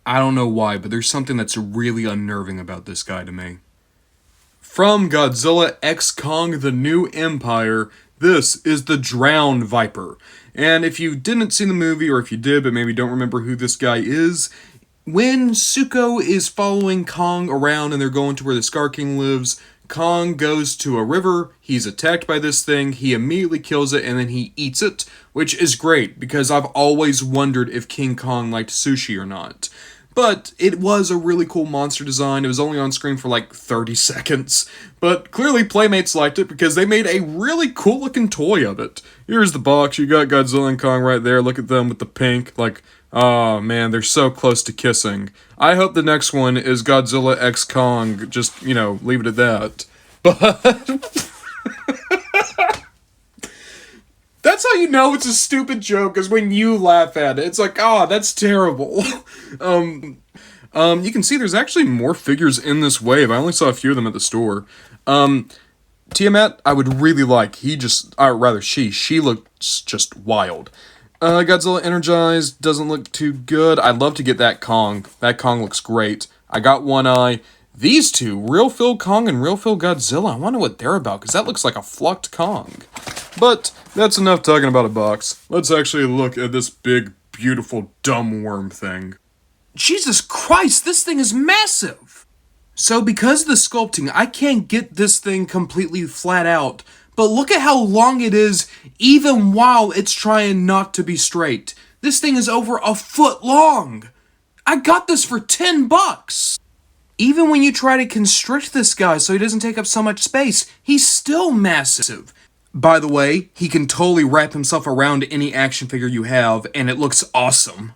I don't know why, but there's something that's really unnerving about this guy to me. From Godzilla x Kong: The New Empire, this is the Drownviper. And if you didn't see the movie, or if you did but maybe don't remember who this guy is, when Suko is following Kong around and they're going to where the Scar King lives, Kong goes to a river, he's attacked by this thing, he immediately kills it, and then he eats it, which is great, because I've always wondered if King Kong liked sushi or not. But it was a really cool monster design. It was only on screen for like 30 seconds. But clearly Playmates liked it because they made a really cool looking toy of it. Here's the box. You got Godzilla and Kong right there. Look at them with the pink. Like, oh man, they're so close to kissing. I hope the next one is Godzilla x Kong. Just, leave it at that. But that's how you know it's a stupid joke, is when you laugh at it. It's like, oh, that's terrible. You can see there's actually more figures in this wave. I only saw a few of them at the store. Tiamat, I would really like. She looks just wild. Godzilla Energized doesn't look too good. I'd love to get that Kong. That Kong looks great. I got one eye. These two, Real Phil Kong and Real Phil Godzilla, I wonder what they're about, because that looks like a flucked Kong. But that's enough talking about a box. Let's actually look at this big, beautiful, dumb worm thing. Jesus Christ, this thing is massive! So because of the sculpting, I can't get this thing completely flat out, but look at how long it is, even while it's trying not to be straight. This thing is over a foot long! I got this for $10! Even when you try to constrict this guy so he doesn't take up so much space, he's still massive. By the way, he can totally wrap himself around any action figure you have, and it looks awesome.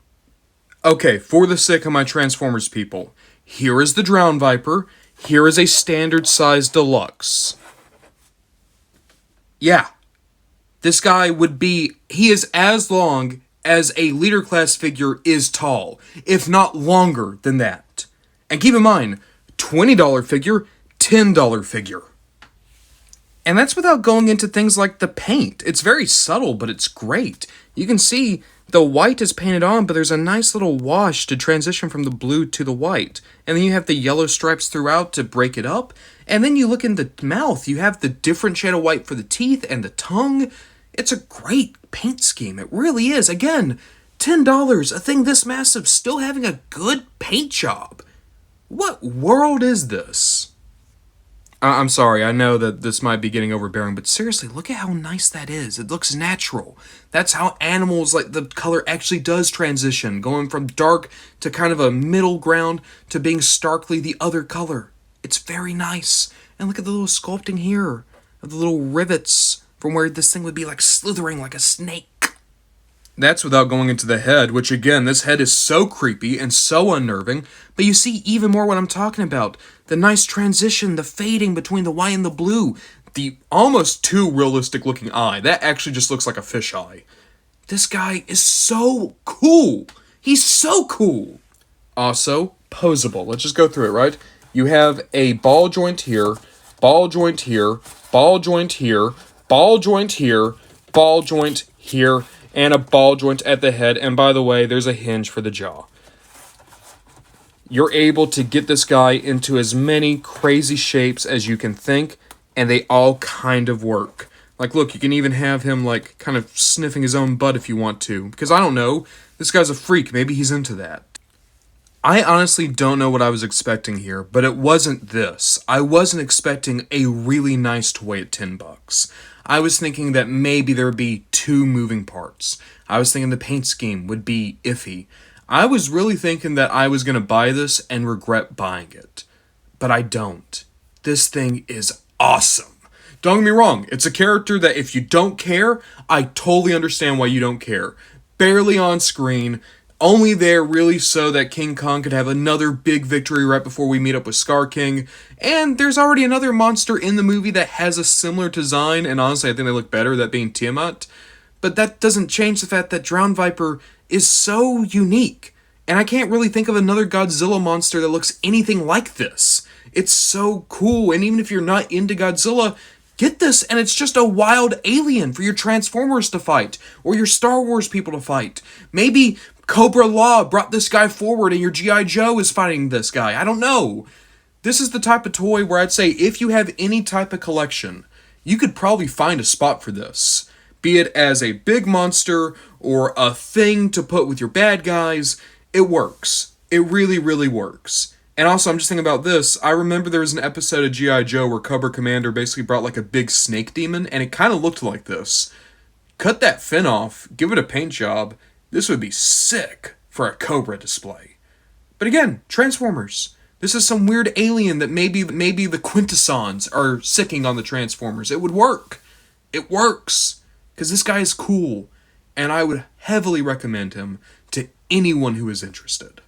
Okay, for the sake of my Transformers people, here is the Drownviper, here is a standard size deluxe. Yeah, this guy he is as long as a leader class figure is tall, if not longer than that. And keep in mind, $20 figure, $10 figure. And that's without going into things like the paint. It's very subtle, but it's great. You can see the white is painted on, but there's a nice little wash to transition from the blue to the white. And then you have the yellow stripes throughout to break it up. And then you look in the mouth, you have the different shade of white for the teeth and the tongue. It's a great paint scheme. It really is. Again, $10, a thing this massive, still having a good paint job. What world is this? I'm sorry, I know that this might be getting overbearing, but seriously, look at how nice that is. It looks natural. That's how animals, like the color actually does transition, going from dark to kind of a middle ground to being starkly the other color. It's very nice. And look at the little sculpting here of the little rivets from where this thing would be like slithering like a snake. That's without going into the head, which again, this head is so creepy and so unnerving, but you see even more what I'm talking about. The nice transition, the fading between the white and the blue, the almost too realistic looking eye. That actually just looks like a fish eye. This guy is so cool. He's so cool. Also, posable. Let's just go through it, right? You have a ball joint here, ball joint here, ball joint here, ball joint here, ball joint here, and a ball joint at the head, and by the way, there's a hinge for the jaw. You're able to get this guy into as many crazy shapes as you can think, and they all kind of work. Like, look, you can even have him, like, kind of sniffing his own butt if you want to, because I don't know, this guy's a freak, maybe he's into that. I honestly don't know what I was expecting here, but it wasn't this. I wasn't expecting a really nice toy at $10. I was thinking that maybe there would be 2 moving parts. I was thinking the paint scheme would be iffy. I was really thinking that I was going to buy this and regret buying it. But I don't. This thing is awesome. Don't get me wrong, it's a character that if you don't care, I totally understand why you don't care. Barely on screen, only there really so that King Kong could have another big victory right before we meet up with Scar King. And there's already another monster in the movie that has a similar design, and honestly I think they look better, that being Tiamat. But that doesn't change the fact that Drownviper is so unique. And I can't really think of another Godzilla monster that looks anything like this. It's so cool, and even if you're not into Godzilla, get this, and it's just a wild alien for your Transformers to fight, or your Star Wars people to fight. Maybe Cobra Law brought this guy forward and your G.I. Joe is fighting this guy. I don't know. This is the type of toy where I'd say if you have any type of collection, you could probably find a spot for this. Be it as a big monster or a thing to put with your bad guys, it works. It really, really works. And also, I'm just thinking about this. I remember there was an episode of G.I. Joe where Cobra Commander basically brought like a big snake demon, and it kind of looked like this. Cut that fin off, give it a paint job. This would be sick for a Cobra display. But again, Transformers. This is some weird alien that maybe the Quintessons are sicking on the Transformers. It would work. It works. Because this guy is cool. And I would heavily recommend him to anyone who is interested.